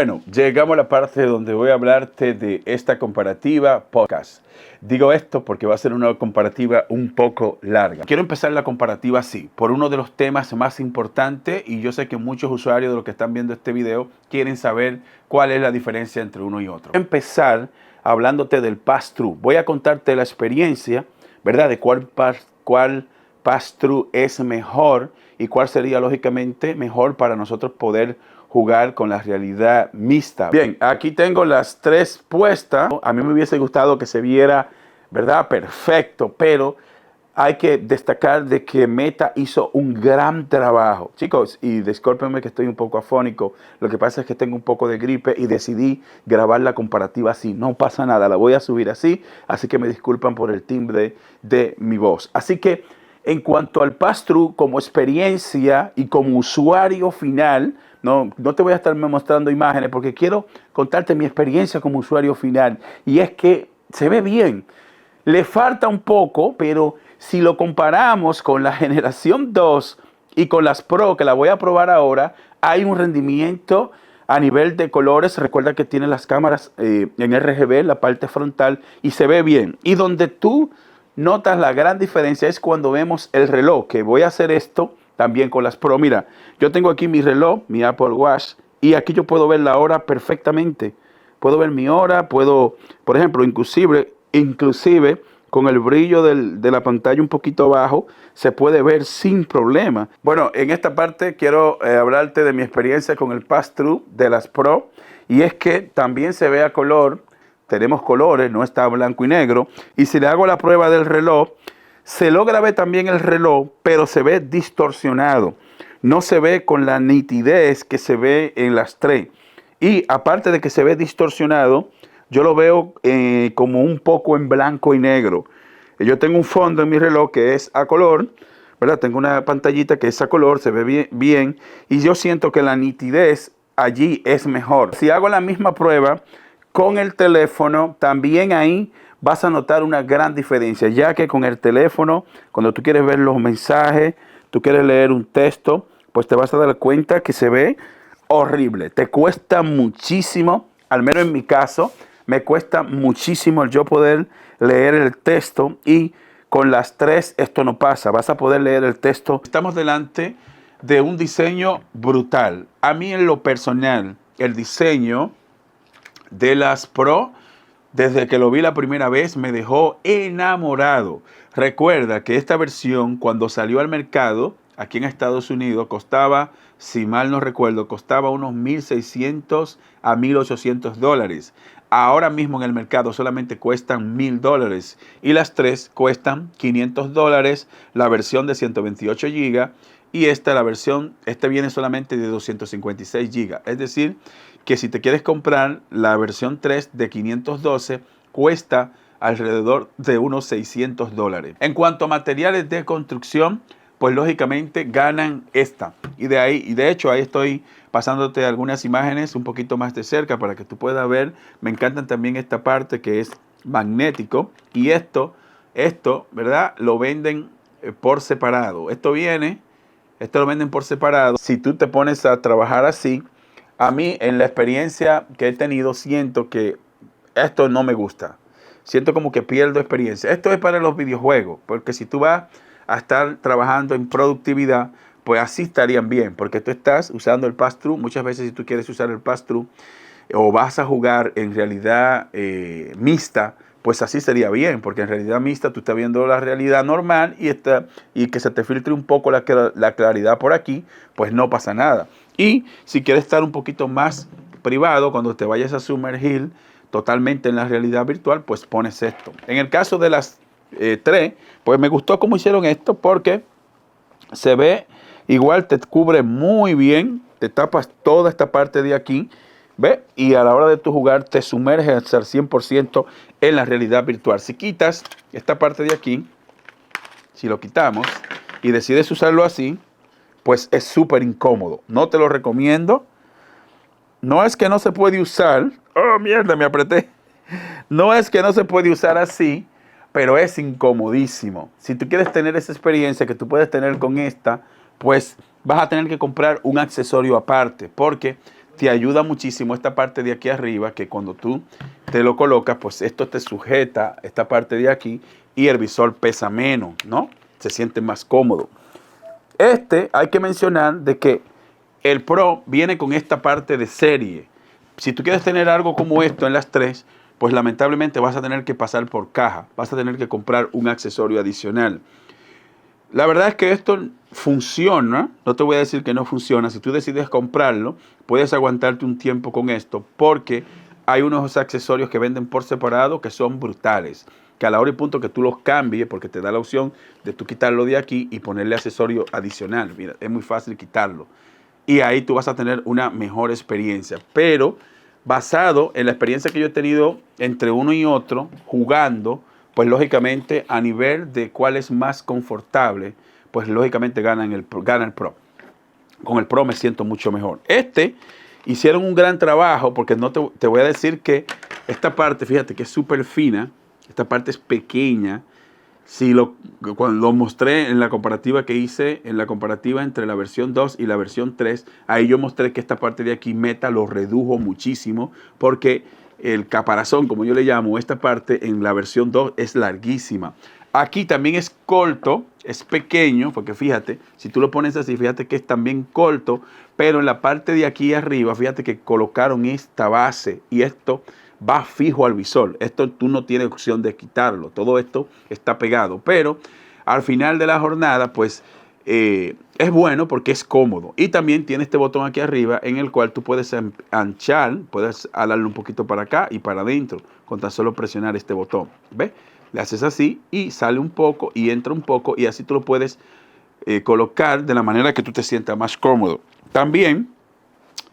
Bueno, llegamos a la parte donde voy a hablarte de esta comparativa podcast. Digo esto porque va a ser una comparativa un poco larga. Quiero empezar la comparativa así, por uno de los temas más importantes, y yo sé que muchos usuarios de los que están viendo este video quieren saber cuál es la diferencia entre uno y otro. Voy a empezar hablándote del pass-through. Voy a contarte la experiencia, ¿verdad? De cuál pass-through es mejor y cuál sería lógicamente mejor para nosotros poder jugar con la realidad mixta. Bien, aquí tengo las tres puestas. A mí me hubiese gustado que se viera, ¿verdad? Perfecto, pero hay que destacar de que Meta hizo un gran trabajo. Chicos, y discúlpenme que estoy un poco afónico. Lo que pasa es que tengo un poco de gripe y decidí grabar la comparativa así. No pasa nada, la voy a subir así. Así que me disculpan por el timbre de mi voz. Así que en cuanto al pass-through, como experiencia y como usuario final, no te voy a estar mostrando imágenes porque quiero contarte mi experiencia como usuario final. Y es que se ve bien. Le falta un poco, pero si lo comparamos con la generación 2 y con las Pro, que la voy a probar ahora, hay un rendimiento a nivel de colores. Recuerda que tiene las cámaras en RGB, la parte frontal, y se ve bien. Y donde tú notas la gran diferencia es cuando vemos el reloj, que voy a hacer esto también con las Pro. Mira, yo tengo aquí mi reloj, mi Apple Watch, y aquí yo puedo ver la hora perfectamente. Puedo ver mi hora, puedo, por ejemplo, inclusive con el brillo de la pantalla un poquito bajo, se puede ver sin problema. Bueno, en esta parte quiero hablarte de mi experiencia con el pass-through de las Pro, y es que también se ve a color. Tenemos colores, no está blanco y negro. Y si le hago la prueba del reloj, se logra ver también el reloj, pero se ve distorsionado. No se ve con la nitidez que se ve en las tres. Y aparte de que se ve distorsionado, yo lo veo como un poco en blanco y negro. Yo tengo un fondo en mi reloj que es a color, ¿verdad? Tengo una pantallita que es a color, se ve bien. Y yo siento que la nitidez allí es mejor. Si hago la misma prueba con el teléfono, también ahí vas a notar una gran diferencia, ya que con el teléfono, cuando tú quieres ver los mensajes, tú quieres leer un texto, pues te vas a dar cuenta que se ve horrible. Te cuesta muchísimo, al menos en mi caso, me cuesta muchísimo el yo poder leer el texto, y con las tres esto no pasa. Vas a poder leer el texto. Estamos delante de un diseño brutal. A mí en lo personal, el diseño de las Pro, desde que lo vi la primera vez, me dejó enamorado. Recuerda que esta versión, cuando salió al mercado, aquí en Estados Unidos, costaba, si mal no recuerdo, costaba unos $1,600 a $1,800. Ahora mismo en el mercado solamente cuestan $1,000. Y las tres cuestan $500, la versión de 128 GB. Y la versión, viene solamente de 256 GB. Es decir, que si te quieres comprar la versión 3 de 512, cuesta alrededor de unos $600. En cuanto a materiales de construcción, pues lógicamente ganan esta. Y de hecho ahí estoy pasándote algunas imágenes un poquito más de cerca para que tú puedas ver. Me encantan también esta parte que es magnético. Y esto, ¿verdad? Lo venden por separado. Esto lo venden por separado. Si tú te pones a trabajar así, a mí en la experiencia que he tenido siento que esto no me gusta. Siento como que pierdo experiencia. Esto es para los videojuegos, porque si tú vas a estar trabajando en productividad, pues así estarían bien, porque tú estás usando el pass-through. Muchas veces si tú quieres usar el pass-through o vas a jugar en realidad mixta, pues así sería bien, porque en realidad mixta tú estás viendo la realidad normal y que se te filtre un poco la claridad por aquí, pues no pasa nada. Y si quieres estar un poquito más privado, cuando te vayas a sumergir totalmente en la realidad virtual, pues pones esto. En el caso de las tres, pues me gustó cómo hicieron esto, porque se ve igual, te cubre muy bien, te tapas toda esta parte de aquí, ¿ve? Y a la hora de tu jugar te sumerges al 100% en la realidad virtual. Si quitas esta parte de aquí, si lo quitamos y decides usarlo así, pues es súper incómodo. No te lo recomiendo. No es que no se puede usar. ¡Oh, mierda! Me apreté. No es que no se puede usar así, pero es incomodísimo. Si tú quieres tener esa experiencia que tú puedes tener con esta, pues vas a tener que comprar un accesorio aparte, porque te ayuda muchísimo esta parte de aquí arriba, que cuando tú te lo colocas, pues esto te sujeta esta parte de aquí y el visor pesa menos, ¿no? Se siente más cómodo. Hay que mencionar de que el Pro viene con esta parte de serie. Si tú quieres tener algo como esto en las 3, pues lamentablemente vas a tener que pasar por caja, vas a tener que comprar un accesorio adicional. La verdad es que esto funciona, no te voy a decir que no funciona. Si tú decides comprarlo, puedes aguantarte un tiempo con esto, porque hay unos accesorios que venden por separado que son brutales, que a la hora y punto que tú los cambies, porque te da la opción de tú quitarlo de aquí y ponerle accesorio adicional. Mira, es muy fácil quitarlo. Y ahí tú vas a tener una mejor experiencia. Pero basado en la experiencia que yo he tenido entre uno y otro, jugando, pues lógicamente a nivel de cuál es más confortable, pues lógicamente gana el Pro. Con el Pro me siento mucho mejor. Hicieron un gran trabajo, porque no te voy a decir que esta parte, fíjate que es súper fina, esta parte es pequeña. Cuando lo mostré en la comparativa que hice, en la comparativa entre la versión 2 y la versión 3, ahí yo mostré que esta parte de aquí Meta lo redujo muchísimo, porque el caparazón, como yo le llamo, esta parte en la versión 2 es larguísima. Aquí también es corto, es pequeño, porque fíjate, si tú lo pones así, fíjate que es también corto, pero en la parte de aquí arriba, fíjate que colocaron esta base y esto va fijo al visor. Esto tú no tienes opción de quitarlo. Todo esto está pegado. Pero al final de la jornada, pues es bueno porque es cómodo. Y también tiene este botón aquí arriba en el cual tú puedes anchar, puedes alarlo un poquito para acá y para adentro con tan solo presionar este botón. ¿Ves? Le haces así y sale un poco y entra un poco y así tú lo puedes colocar de la manera que tú te sientas más cómodo. También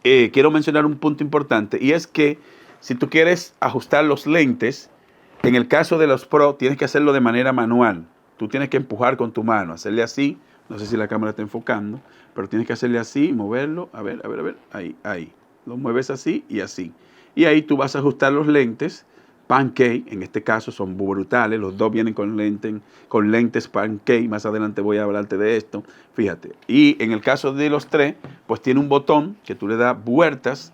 quiero mencionar un punto importante, y es que si tú quieres ajustar los lentes, en el caso de los Pro, tienes que hacerlo de manera manual. Tú tienes que empujar con tu mano, hacerle así. No sé si la cámara está enfocando, pero tienes que hacerle así, moverlo. A ver. Ahí. Lo mueves así y así. Y ahí tú vas a ajustar los lentes Pancake. En este caso son brutales. Los dos vienen con lentes Pancake. Más adelante voy a hablarte de esto. Fíjate. Y en el caso de los 3, pues tiene un botón que tú le das vueltas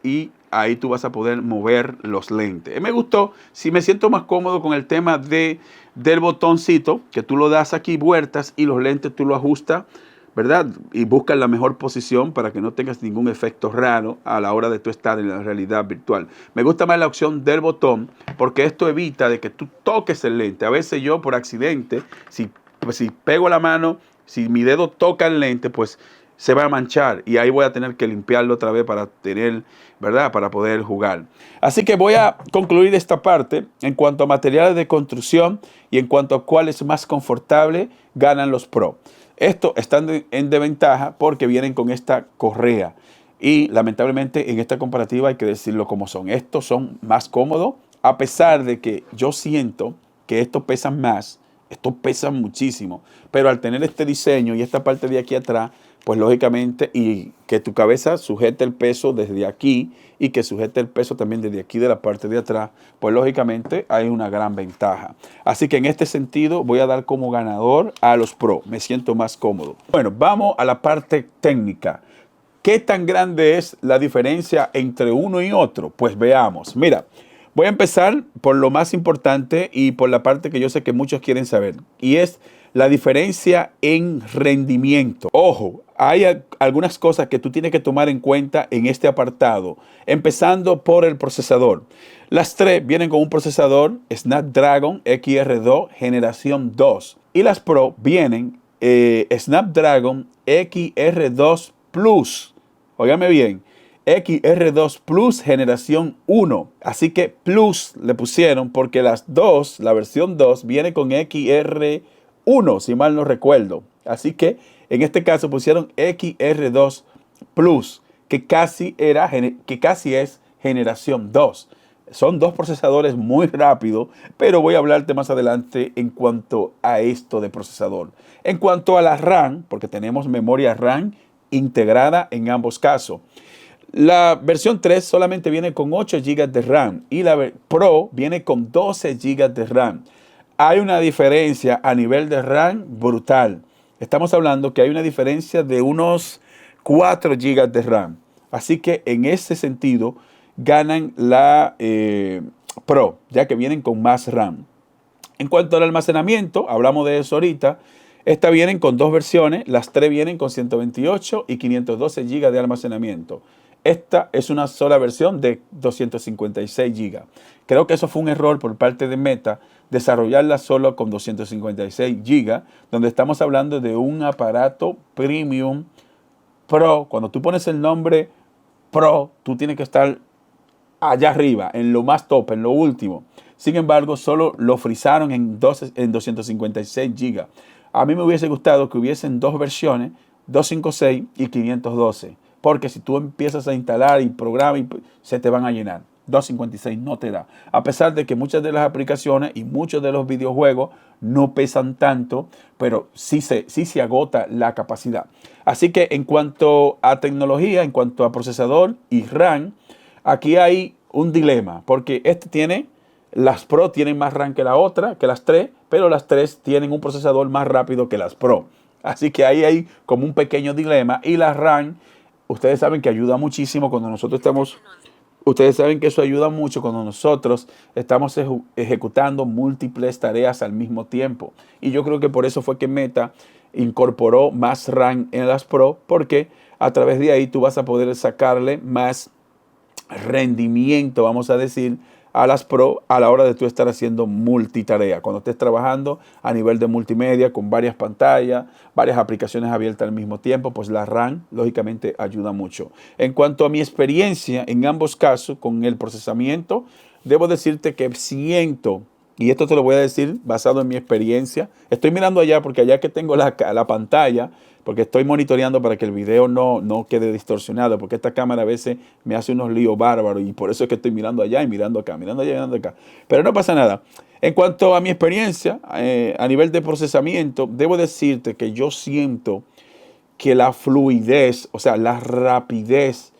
y ahí tú vas a poder mover los lentes. Me gustó, si me siento más cómodo con el tema del botoncito, que tú lo das aquí vueltas y los lentes tú lo ajustas, ¿verdad? Y buscas la mejor posición para que no tengas ningún efecto raro a la hora de tú estar en la realidad virtual. Me gusta más la opción del botón, porque esto evita de que tú toques el lente. A veces yo por accidente, si pego la mano, si mi dedo toca el lente, pues se va a manchar y ahí voy a tener que limpiarlo otra vez para tener, ¿verdad? Para poder jugar. Así que voy a concluir esta parte en cuanto a materiales de construcción y en cuanto a cuál es más confortable, ganan los Pro. Estos están en desventaja porque vienen con esta correa y lamentablemente en esta comparativa hay que decirlo como son. Estos son más cómodos, a pesar de que yo siento que estos pesan más. Estos pesan muchísimo, pero al tener este diseño y esta parte de aquí atrás, pues lógicamente, y que tu cabeza sujete el peso desde aquí y que sujete el peso también desde aquí de la parte de atrás, pues lógicamente hay una gran ventaja. Así que en este sentido voy a dar como ganador a los Pro. Me siento más cómodo. Bueno, vamos a la parte técnica. ¿Qué tan grande es la diferencia entre uno y otro? Pues veamos. Mira, voy a empezar por lo más importante y por la parte que yo sé que muchos quieren saber, y es la diferencia en rendimiento. Ojo, hay algunas cosas que tú tienes que tomar en cuenta en este apartado, empezando por el procesador. Las 3 vienen con un procesador Snapdragon XR2 generación 2 y las Pro vienen Snapdragon XR2 Plus. Óigame bien. XR2 Plus generación 1. Así que Plus le pusieron porque la versión 2 viene con XR1, si mal no recuerdo. Así que en este caso pusieron XR2 Plus, que casi es generación 2. Son dos procesadores muy rápidos, pero voy a hablarte más adelante en cuanto a esto de procesador. En cuanto a la RAM, porque tenemos memoria RAM integrada en ambos casos. La versión 3 solamente viene con 8 GB de RAM y la Pro viene con 12 GB de RAM. Hay una diferencia a nivel de RAM brutal. Estamos hablando que hay una diferencia de unos 4 GB de RAM. Así que en ese sentido ganan la Pro, ya que vienen con más RAM. En cuanto al almacenamiento, hablamos de eso ahorita. Estas vienen con dos versiones, las tres vienen con 128 y 512 GB de almacenamiento. Esta es una sola versión de 256 GB. Creo que eso fue un error por parte de Meta, desarrollarla solo con 256 GB, donde estamos hablando de un aparato premium Pro. Cuando tú pones el nombre Pro, tú tienes que estar allá arriba, en lo más top, en lo último. Sin embargo, solo lo frizaron en 256 GB. A mí me hubiese gustado que hubiesen dos versiones, 256 y 512. Porque si tú empiezas a instalar y programas, se te van a llenar. 256 no te da. A pesar de que muchas de las aplicaciones y muchos de los videojuegos no pesan tanto, pero sí se agota la capacidad. Así que en cuanto a tecnología, en cuanto a procesador y RAM, aquí hay un dilema, porque las Pro tienen más RAM que la otra, que las tres, pero las tres tienen un procesador más rápido que las Pro. Así que ahí hay como un pequeño dilema. Y la RAM, ustedes saben que ayuda muchísimo cuando ustedes saben que eso ayuda mucho cuando nosotros estamos ejecutando múltiples tareas al mismo tiempo. Y yo creo que por eso fue que Meta incorporó más RAM en las Pro, porque a través de ahí tú vas a poder sacarle más rendimiento, vamos a decir, a las Pro a la hora de tú estar haciendo multitarea. Cuando estés trabajando a nivel de multimedia con varias pantallas, varias aplicaciones abiertas al mismo tiempo, pues la RAM lógicamente ayuda mucho. En cuanto a mi experiencia en ambos casos con el procesamiento, debo decirte que siento, y esto te lo voy a decir basado en mi experiencia, estoy mirando allá porque allá que tengo la pantalla, porque estoy monitoreando para que el video no quede distorsionado, porque esta cámara a veces me hace unos líos bárbaros y por eso es que estoy mirando allá y mirando acá, mirando allá y mirando acá. Pero no pasa nada. En cuanto a mi experiencia a nivel de procesamiento, debo decirte que yo siento que la fluidez, o sea, la rapidez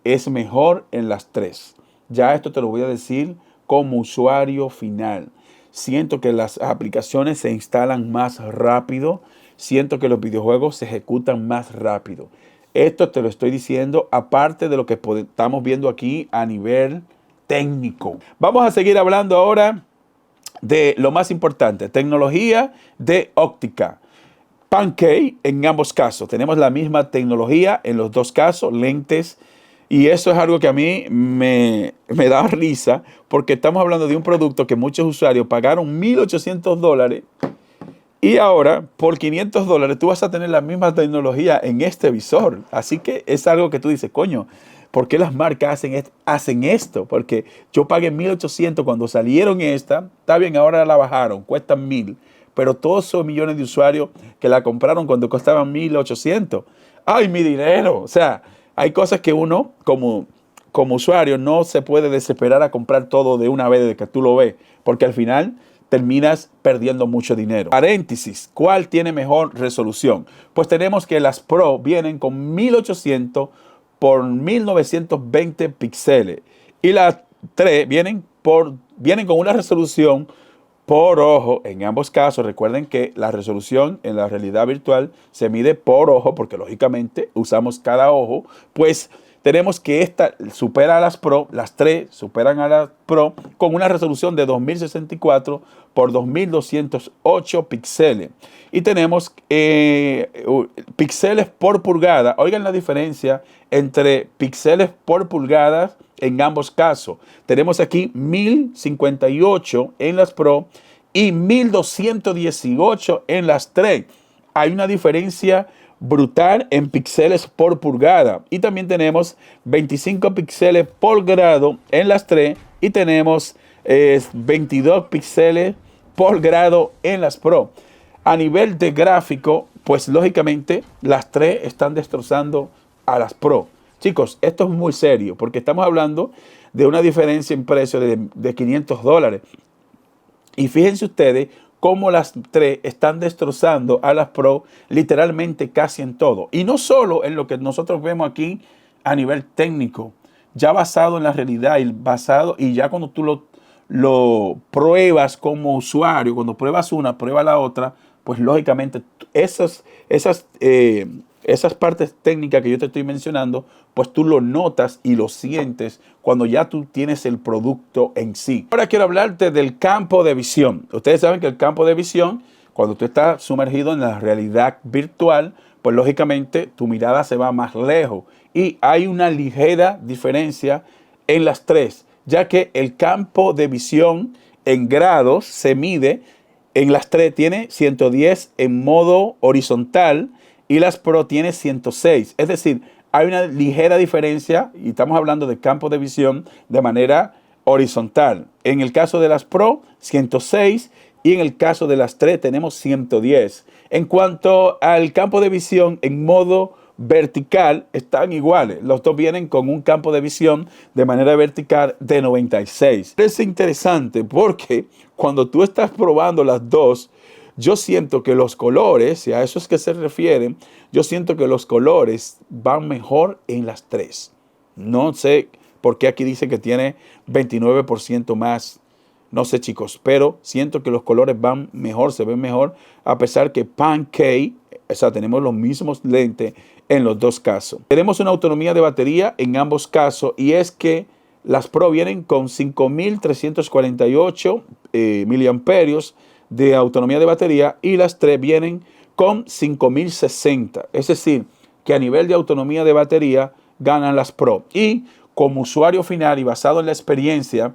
es mejor en las tres. Ya esto te lo voy a decir como usuario final. Siento que las aplicaciones se instalan más rápido. Siento que los videojuegos se ejecutan más rápido. Esto te lo estoy diciendo aparte de lo que estamos viendo aquí a nivel técnico. Vamos a seguir hablando ahora de lo más importante, tecnología de óptica. Pancake en ambos casos. Tenemos la misma tecnología en los dos casos, lentes. Y eso es algo que a mí me da risa porque estamos hablando de un producto que muchos usuarios pagaron $1,800 y ahora por $500 tú vas a tener la misma tecnología en este visor. Así que es algo que tú dices, coño, ¿por qué las marcas hacen esto? Porque yo pagué $1,800 cuando salieron esta. Está bien, ahora la bajaron, cuestan $1,000. Pero todos esos millones de usuarios que la compraron cuando costaban $1,800. ¡Ay, mi dinero! O sea, hay cosas que uno como usuario no se puede desesperar a comprar todo de una vez desde que tú lo ves. Porque al final terminas perdiendo mucho dinero. Paréntesis, ¿cuál tiene mejor resolución? Pues tenemos que las Pro vienen con 1800 por 1920 píxeles. Y las 3 vienen con una resolución por ojo. En ambos casos, recuerden que la resolución en la realidad virtual se mide por ojo, porque lógicamente usamos cada ojo. Pues tenemos que esta supera a las Pro, las 3 superan a las Pro con una resolución de 2064 por 2208 píxeles. Y tenemos píxeles por pulgada. Oigan la diferencia entre píxeles por pulgada en ambos casos. Tenemos aquí 1058 en las Pro y 1218 en las 3. Hay una diferencia brutal en píxeles por pulgada. Y también tenemos 25 píxeles por grado en las 3 y tenemos 22 píxeles por grado en las Pro. A nivel de gráfico, pues lógicamente las 3 están destrozando a las Pro. Chicos, esto es muy serio porque estamos hablando de una diferencia en precio de $500. Y fíjense ustedes cómo las 3 están destrozando a las Pro literalmente casi en todo. Y no solo en lo que nosotros vemos aquí a nivel técnico, ya basado en la realidad y ya cuando tú lo pruebas como usuario, cuando pruebas una, prueba la otra, pues lógicamente esas Esas partes técnicas que yo te estoy mencionando, pues tú lo notas y lo sientes cuando ya tú tienes el producto en sí. Ahora quiero hablarte del campo de visión. Ustedes saben que el campo de visión, cuando tú estás sumergido en la realidad virtual, pues lógicamente tu mirada se va más lejos y hay una ligera diferencia en las tres, ya que el campo de visión en grados se mide en las tres, tiene 110 en modo horizontal y las Pro tiene 106. Es decir, hay una ligera diferencia y estamos hablando de campo de visión de manera horizontal. En el caso de las Pro, 106 y en el caso de las 3 tenemos 110. En cuanto al campo de visión en modo vertical, están iguales. Los dos vienen con un campo de visión de manera vertical de 96. Es interesante porque cuando tú estás probando las dos, yo siento que los colores, y a eso es que se refieren, yo siento que los colores van mejor en las tres. No sé por qué aquí dice que tiene 29% más. No sé, chicos, pero siento que los colores van mejor, se ven mejor, a pesar que Pancake, o sea, tenemos los mismos lentes en los dos casos. Tenemos una autonomía de batería en ambos casos y es que las Pro vienen con 5.348 miliamperios de autonomía de batería y las 3 vienen con 5.060. Es decir, que a nivel de autonomía de batería ganan las Pro. Y como usuario final y basado en la experiencia,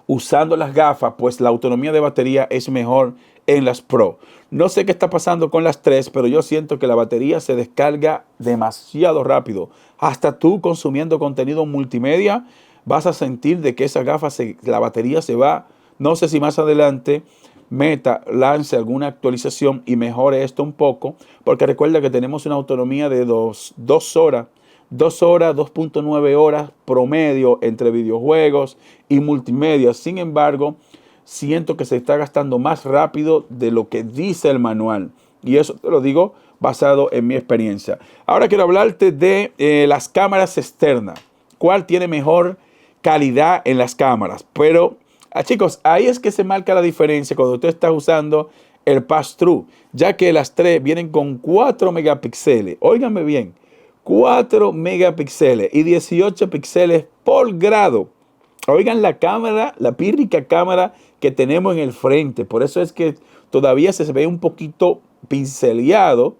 usando las gafas, pues la autonomía de batería es mejor en las Pro. No sé qué está pasando con las 3, pero yo siento que la batería se descarga demasiado rápido. Hasta tú consumiendo contenido multimedia, vas a sentir de que esa gafa, la batería se va. No sé si más adelante Meta lance alguna actualización y mejore esto un poco, porque recuerda que tenemos una autonomía de 2 horas. 2 horas, 2.9 horas promedio entre videojuegos y multimedia. Sin embargo, siento que se está gastando más rápido de lo que dice el manual. Y eso te lo digo basado en mi experiencia. Ahora quiero hablarte de las cámaras externas. ¿Cuál tiene mejor calidad en las cámaras? Pero, chicos, ahí es que se marca la diferencia cuando tú estás usando el pass-through, ya que las 3 vienen con 4 megapíxeles. Óiganme bien. 4 megapíxeles y 18 píxeles por grado. Oigan la cámara, la pírrica cámara que tenemos en el frente. Por eso es que todavía se ve un poquito pixeleado,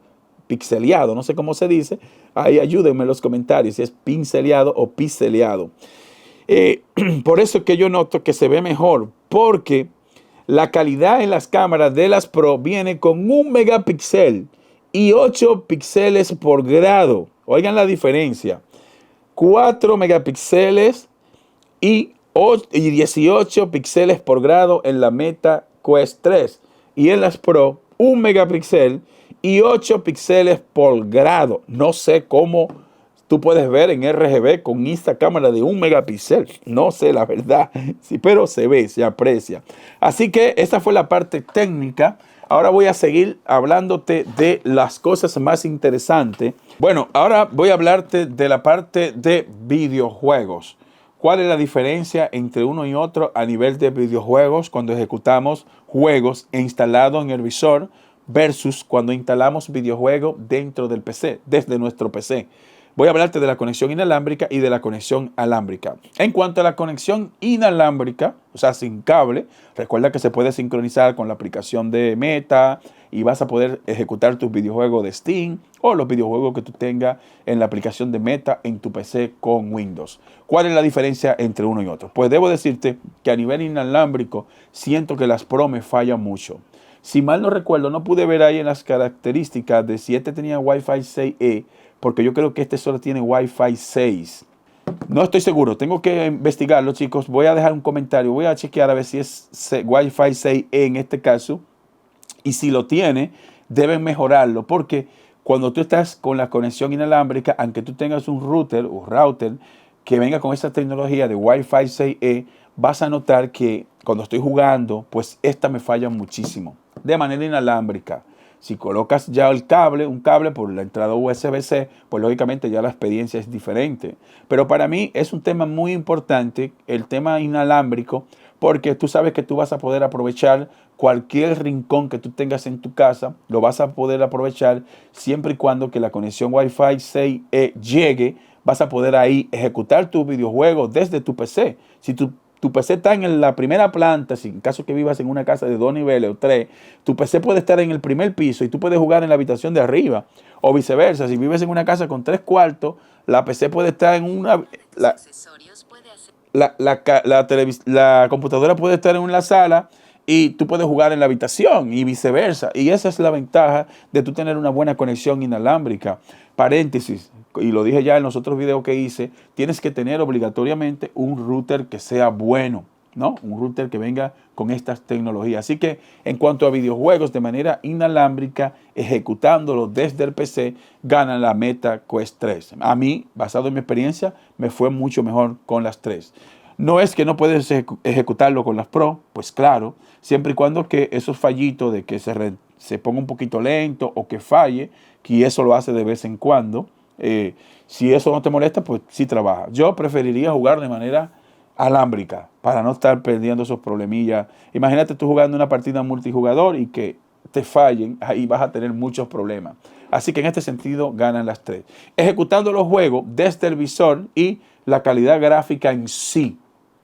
no sé cómo se dice. Ahí ayúdenme en los comentarios si es pinceleado o pixeleado. Por eso es que yo noto que se ve mejor, porque la calidad en las cámaras de las Pro viene con 1 megapíxel y 8 píxeles por grado. Oigan la diferencia. 4 megapíxeles y 18 píxeles por grado en la Meta Quest 3. Y en las Pro, 1 megapíxel y 8 píxeles por grado. No sé cómo tú puedes ver en RGB con esta cámara de 1 megapíxel. No sé la verdad, sí, pero se ve, se aprecia. Así que esa fue la parte técnica. Ahora voy a seguir hablándote de las cosas más interesantes. Bueno, ahora voy a hablarte de la parte de videojuegos. ¿Cuál es la diferencia entre uno y otro a nivel de videojuegos cuando ejecutamos juegos instalados en el visor versus cuando instalamos videojuegos dentro del PC, desde nuestro PC? Voy a hablarte de la conexión inalámbrica y de la conexión alámbrica. En cuanto a la conexión inalámbrica, o sea, sin cable, recuerda que se puede sincronizar con la aplicación de Meta y vas a poder ejecutar tus videojuegos de Steam o los videojuegos que tú tengas en la aplicación de Meta en tu PC con Windows. ¿Cuál es la diferencia entre uno y otro? Pues debo decirte que a nivel inalámbrico siento que las Pro me fallan mucho. Si mal no recuerdo, no pude ver ahí en las características de si este tenía Wi-Fi 6E, porque yo creo que este solo tiene Wi-Fi 6. No estoy seguro, tengo que investigarlo, chicos. Voy a dejar un comentario, voy a chequear a ver si es Wi-Fi 6E en este caso. Y si lo tiene, deben mejorarlo, porque cuando tú estás con la conexión inalámbrica, aunque tú tengas un router que venga con esa tecnología de Wi-Fi 6E, vas a notar que cuando estoy jugando, pues esta me falla muchísimo, de manera inalámbrica. Si colocas ya un cable por la entrada USB-C, pues lógicamente ya la experiencia es diferente. Pero para mí es un tema muy importante, el tema inalámbrico, porque tú sabes que tú vas a poder aprovechar cualquier rincón que tú tengas en tu casa, lo vas a poder aprovechar siempre y cuando que la conexión Wi-Fi 6 llegue, vas a poder ahí ejecutar tus videojuegos desde tu PC. Si tu PC está en la primera planta, si en caso que vivas en una casa de 2 niveles o 3, tu PC puede estar en el primer piso y tú puedes jugar en la habitación de arriba, o viceversa. Si vives en una casa con 3 cuartos, la PC puede estar en una... La computadora puede estar en la sala y tú puedes jugar en la habitación y viceversa. Y esa es la ventaja de tú tener una buena conexión inalámbrica. Paréntesis, y lo dije ya en los otros videos que hice, tienes que tener obligatoriamente un router que sea bueno, ¿no? Un router que venga con estas tecnologías. Así que en cuanto a videojuegos de manera inalámbrica, ejecutándolo desde el PC, ganan la Meta Quest 3. A mí, basado en mi experiencia, me fue mucho mejor con las 3. No es que no puedes ejecutarlo con las Pro, pues claro, siempre y cuando que esos fallitos de que se ponga un poquito lento o que falle, que eso lo hace de vez en cuando, si eso no te molesta, pues sí trabaja. Yo preferiría jugar de manera alámbrica para no estar perdiendo esos problemillas. Imagínate tú jugando una partida multijugador y que te fallen, ahí vas a tener muchos problemas. Así que en este sentido ganan las 3. Ejecutando los juegos desde el visor y la calidad gráfica en sí.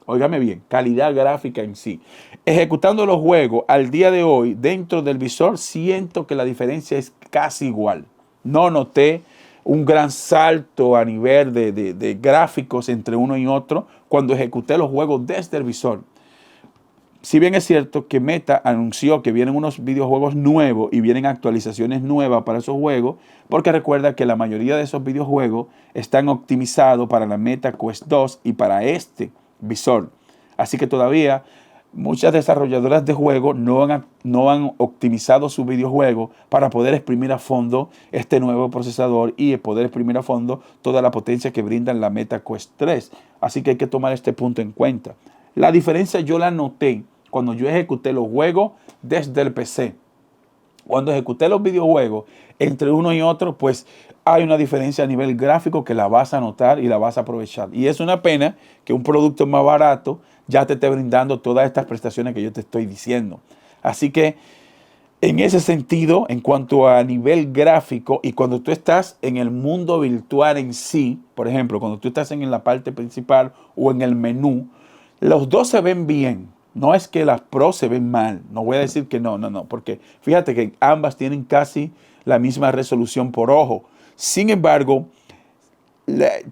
Óigame bien, calidad gráfica en sí. Ejecutando los juegos al día de hoy dentro del visor, siento que la diferencia es casi igual. No noté un gran salto a nivel de gráficos entre uno y otro cuando ejecuté los juegos desde el visor. Si bien es cierto que Meta anunció que vienen unos videojuegos nuevos y vienen actualizaciones nuevas para esos juegos, porque recuerda que la mayoría de esos videojuegos están optimizados para la Meta Quest 2 y para este visor. Así que todavía muchas desarrolladoras de juegos no han optimizado su videojuego para poder exprimir a fondo este nuevo procesador y poder exprimir a fondo toda la potencia que brindan la Meta Quest 3. Así que hay que tomar este punto en cuenta. La diferencia yo la noté cuando yo ejecuté los juegos desde el PC. Cuando ejecuté los videojuegos entre uno y otro, pues hay una diferencia a nivel gráfico que la vas a notar y la vas a aprovechar. Y es una pena que un producto más barato ya te esté brindando todas estas prestaciones que yo te estoy diciendo. Así que en ese sentido, en cuanto a nivel gráfico y cuando tú estás en el mundo virtual en sí, por ejemplo, cuando tú estás en la parte principal o en el menú, los dos se ven bien. No es que las Pro se ven mal. No voy a decir que no, porque fíjate que ambas tienen casi la misma resolución por ojo. Sin embargo,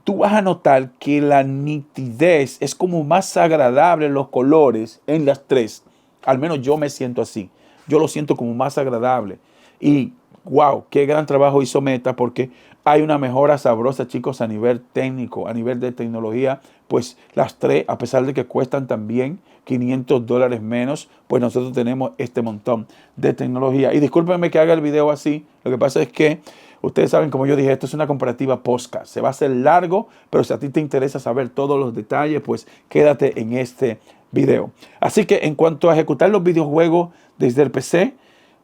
tú vas a notar que la nitidez es como más agradable los colores en las 3. Al menos yo me siento así. Yo lo siento como más agradable. Y wow, qué gran trabajo hizo Meta porque hay una mejora sabrosa, chicos, a nivel técnico, a nivel de tecnología. Pues las 3, a pesar de que cuestan también $500 menos, pues nosotros tenemos este montón de tecnología. Y discúlpenme que haga el video así. Lo que pasa es que ustedes saben, como yo dije, esto es una comparativa podcast. Se va a hacer largo, pero si a ti te interesa saber todos los detalles, pues quédate en este video. Así que en cuanto a ejecutar los videojuegos desde el PC,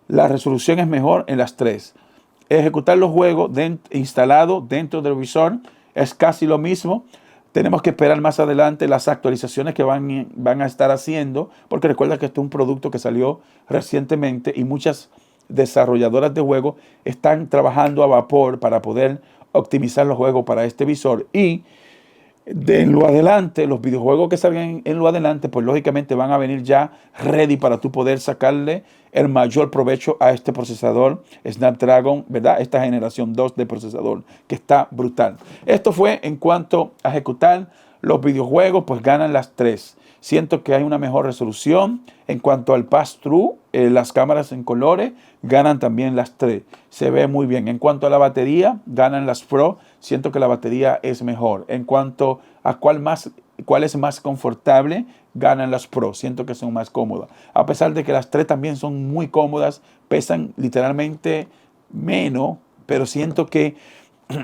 la resolución es mejor en las 3. Ejecutar los juegos instalados dentro del visor es casi lo mismo. Tenemos que esperar más adelante las actualizaciones que van a estar haciendo, porque recuerda que esto es un producto que salió recientemente y muchas desarrolladoras de juegos están trabajando a vapor para poder optimizar los juegos para este visor. Y en lo adelante, los videojuegos que salgan en lo adelante, pues lógicamente van a venir ya ready para tú poder sacarle el mayor provecho a este procesador Snapdragon, ¿verdad? Esta generación 2 de procesador, que está brutal. Esto fue en cuanto a ejecutar los videojuegos, pues ganan las 3. Siento que hay una mejor resolución. En cuanto al pass-through, las cámaras en colores, ganan también las 3. Se ve muy bien. En cuanto a la batería, ganan las Pro. Siento que la batería es mejor. En cuanto a cuál es más confortable, ganan las Pro. Siento que son más cómodas. A pesar de que las 3 también son muy cómodas, pesan literalmente menos, pero siento que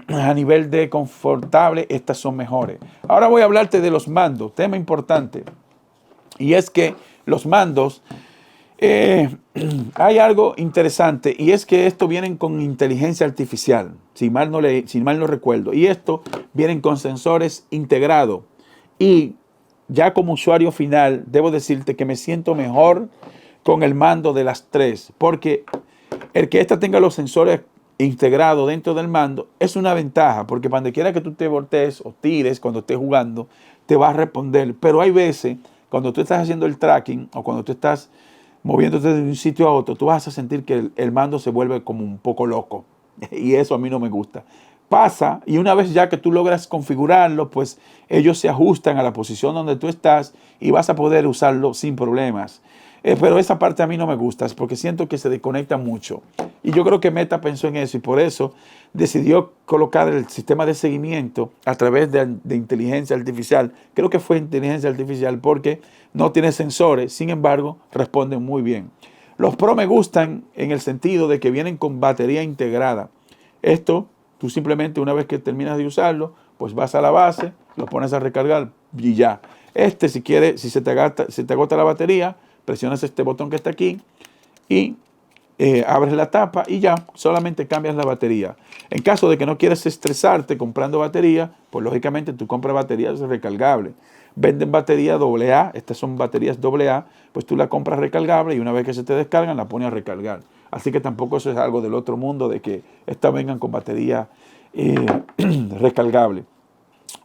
a nivel de confortable, estas son mejores. Ahora voy a hablarte de los mandos, tema importante. Y es que los mandos, hay algo interesante, y es que esto vienen con inteligencia artificial, si mal no recuerdo. Y esto vienen con sensores integrados. Y ya como usuario final, debo decirte que me siento mejor con el mando de las tres, porque el que esta tenga los sensores integrados dentro del mando es una ventaja, porque donde quiera que tú te voltees o tires cuando estés jugando, te va a responder. Pero hay veces, cuando tú estás haciendo el tracking o cuando tú estás moviéndote de un sitio a otro, tú vas a sentir que el mando se vuelve como un poco loco. Y eso a mí no me gusta. Pasa, y una vez ya que tú logras configurarlo, pues ellos se ajustan a la posición donde tú estás y vas a poder usarlo sin problemas. Pero esa parte a mí no me gusta, es porque siento que se desconecta mucho. Y yo creo que Meta pensó en eso y por eso decidió colocar el sistema de seguimiento a través de inteligencia artificial. Creo que fue inteligencia artificial porque no tiene sensores, sin embargo, responden muy bien. Los Pro me gustan en el sentido de que vienen con batería integrada. Esto, tú simplemente una vez que terminas de usarlo, pues vas a la base, lo pones a recargar y ya. Si quieres, si se te agota la batería, presionas este botón que está aquí y abres la tapa y ya, solamente cambias la batería. En caso de que no quieras estresarte comprando batería, pues lógicamente tú compras baterías recargables. Venden batería AA, estas son baterías AA, pues tú la compras recargable y una vez que se te descargan la pones a recargar. Así que tampoco eso es algo del otro mundo de que estas vengan con batería recargable.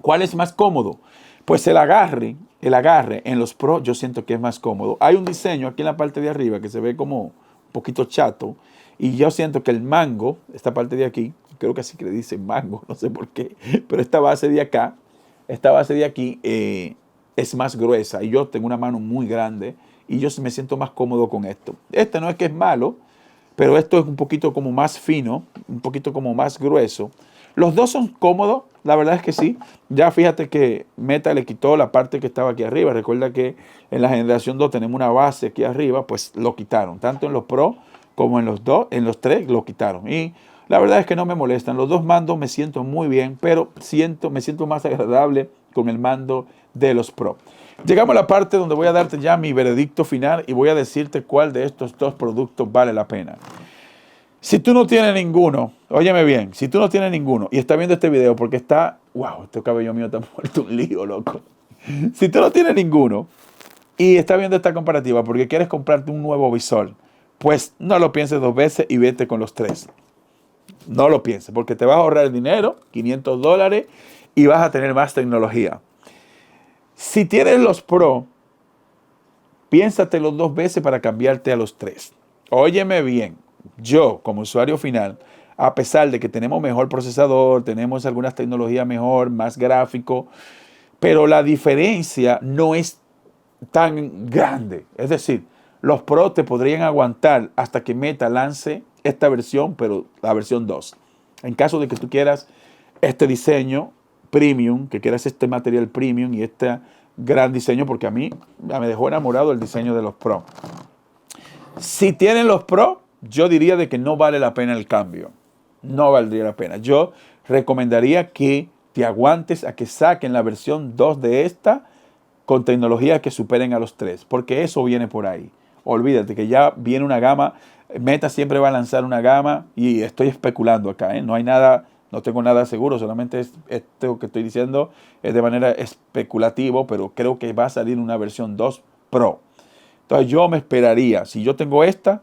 ¿Cuál es más cómodo? Pues el agarre en los Pro yo siento que es más cómodo. Hay un diseño aquí en la parte de arriba que se ve como un poquito chato y yo siento que el mango, esta parte de aquí, creo que así que le dicen mango, no sé por qué, pero esta base de acá, esta base de aquí es más gruesa y yo tengo una mano muy grande y yo me siento más cómodo con esto. Este no es que es malo, pero esto es un poquito como más fino, un poquito como más grueso. Los dos son cómodos, la verdad es que sí. Ya fíjate que Meta le quitó la parte que estaba aquí arriba. Recuerda que en la generación 2 tenemos una base aquí arriba, pues lo quitaron. Tanto en los Pro como en los 3 lo quitaron. Y la verdad es que no me molestan. Los dos mandos me siento muy bien, pero me siento más agradable con el mando de los Pro. Llegamos a la parte donde voy a darte ya mi veredicto final y voy a decirte cuál de estos dos productos vale la pena. Si tú no tienes ninguno, óyeme bien, si tú no tienes ninguno y estás viendo este video porque wow, este cabello mío está muerto un lío, loco. Si tú no tienes ninguno y estás viendo esta comparativa porque quieres comprarte un nuevo visor, pues no lo pienses dos veces y vete con los tres. No lo pienses porque te vas a ahorrar el dinero, $500, y vas a tener más tecnología. Si tienes los Pro, piénsatelo dos veces para cambiarte a los tres. Óyeme bien. Yo, como usuario final, a pesar de que tenemos mejor procesador, tenemos algunas tecnologías mejor, más gráfico, pero la diferencia no es tan grande. Es decir, los Pro te podrían aguantar hasta que Meta lance esta versión, pero la versión 2. En caso de que tú quieras este diseño premium, que quieras este material premium y este gran diseño, porque a mí me dejó enamorado el diseño de los Pro. Si tienen los Pro, yo diría de que no vale la pena el cambio. No valdría la pena. Yo recomendaría que te aguantes a que saquen la versión 2 de esta con tecnologías que superen a los 3, porque eso viene por ahí. Olvídate que ya viene una gama. Meta siempre va a lanzar una gama y estoy especulando acá, ¿eh? No hay nada, no tengo nada seguro, solamente esto que estoy diciendo es de manera especulativa, pero creo que va a salir una versión 2 Pro. Entonces yo me esperaría, si yo tengo esta,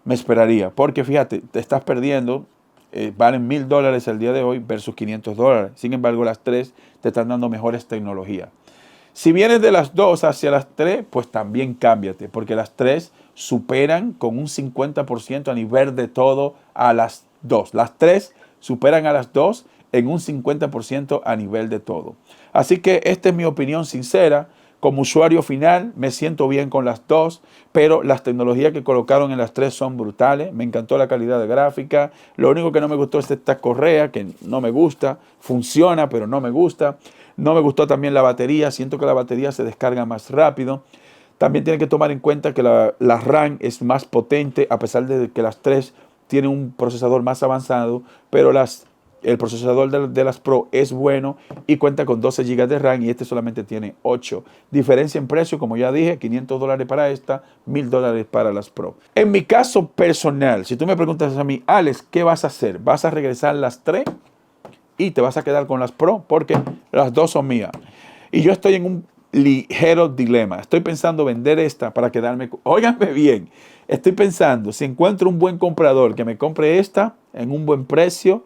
me esperaría, porque fíjate, te estás perdiendo, valen $1,000 al día de hoy versus $500. Sin embargo, las tres te están dando mejores tecnologías. Si vienes de las 2 hacia las 3, pues también cámbiate, porque las 3 superan con un 50% a nivel de todo a las 2. Las 3 superan a las 2 en un 50% a nivel de todo. Así que esta es mi opinión sincera. Como usuario final me siento bien con las dos, pero las tecnologías que colocaron en las tres son brutales. Me encantó la calidad de gráfica. Lo único que no me gustó es esta correa, que no me gusta. Funciona, pero no me gusta. No me gustó también la batería. Siento que la batería se descarga más rápido. También tienen que tomar en cuenta que la RAM es más potente, a pesar de que las tres tienen un procesador más avanzado, pero el procesador de las Pro es bueno y cuenta con 12 GB de RAM y este solamente tiene 8. Diferencia en precio, como ya dije, $500 para esta, $1,000 para las Pro. En mi caso personal, si tú me preguntas a mí, Alex, ¿qué vas a hacer? ¿Vas a regresar las 3 y te vas a quedar con las Pro? Porque las dos son mías. Y yo estoy en ligero dilema. Estoy pensando vender esta para quedarme. Óiganme bien. Estoy pensando, si encuentro un buen comprador que me compre esta en un buen precio,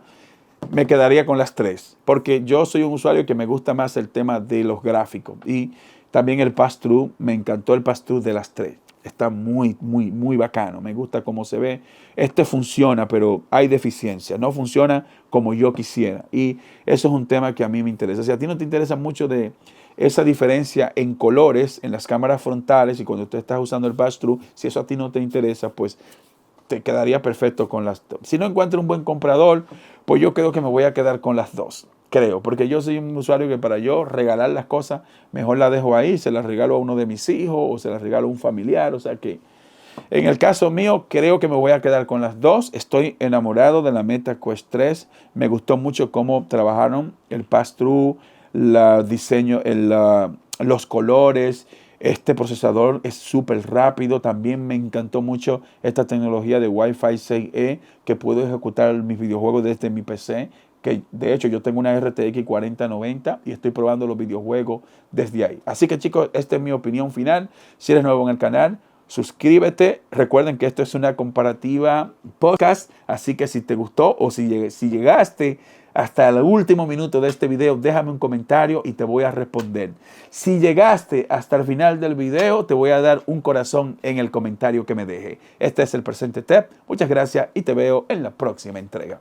me quedaría con las tres. Porque yo soy un usuario que me gusta más el tema de los gráficos. Y también el pass-through. Me encantó el pass-through de las tres. Está muy, muy, muy bacano. Me gusta cómo se ve. Este funciona, pero hay deficiencia. No funciona como yo quisiera. Y eso es un tema que a mí me interesa. Si a ti no te interesa mucho de esa diferencia en colores en las cámaras frontales y cuando tú estás usando el pass-through, si eso a ti no te interesa, pues te quedaría perfecto con las dos. Si no encuentro un buen comprador, pues yo creo que me voy a quedar con las dos. Creo, porque yo soy un usuario que para yo regalar las cosas, mejor las dejo ahí, se las regalo a uno de mis hijos o se las regalo a un familiar. O sea que en el caso mío, creo que me voy a quedar con las dos. Estoy enamorado de la Meta Quest 3. Me gustó mucho cómo trabajaron el pass-through, el diseño, los colores. Este procesador es súper rápido. También me encantó mucho esta tecnología de Wi-Fi 6E que puedo ejecutar mis videojuegos desde mi PC. Que de hecho yo tengo una RTX 4090 y estoy probando los videojuegos desde ahí. Así que chicos, esta es mi opinión final. Si eres nuevo en el canal, suscríbete. Recuerden que esto es una comparativa podcast, así que si te gustó o si llegaste hasta el último minuto de este video, déjame un comentario y te voy a responder. Si llegaste hasta el final del video, te voy a dar un corazón en el comentario que me deje. Este es el Presente Tech. Muchas gracias y te veo en la próxima entrega.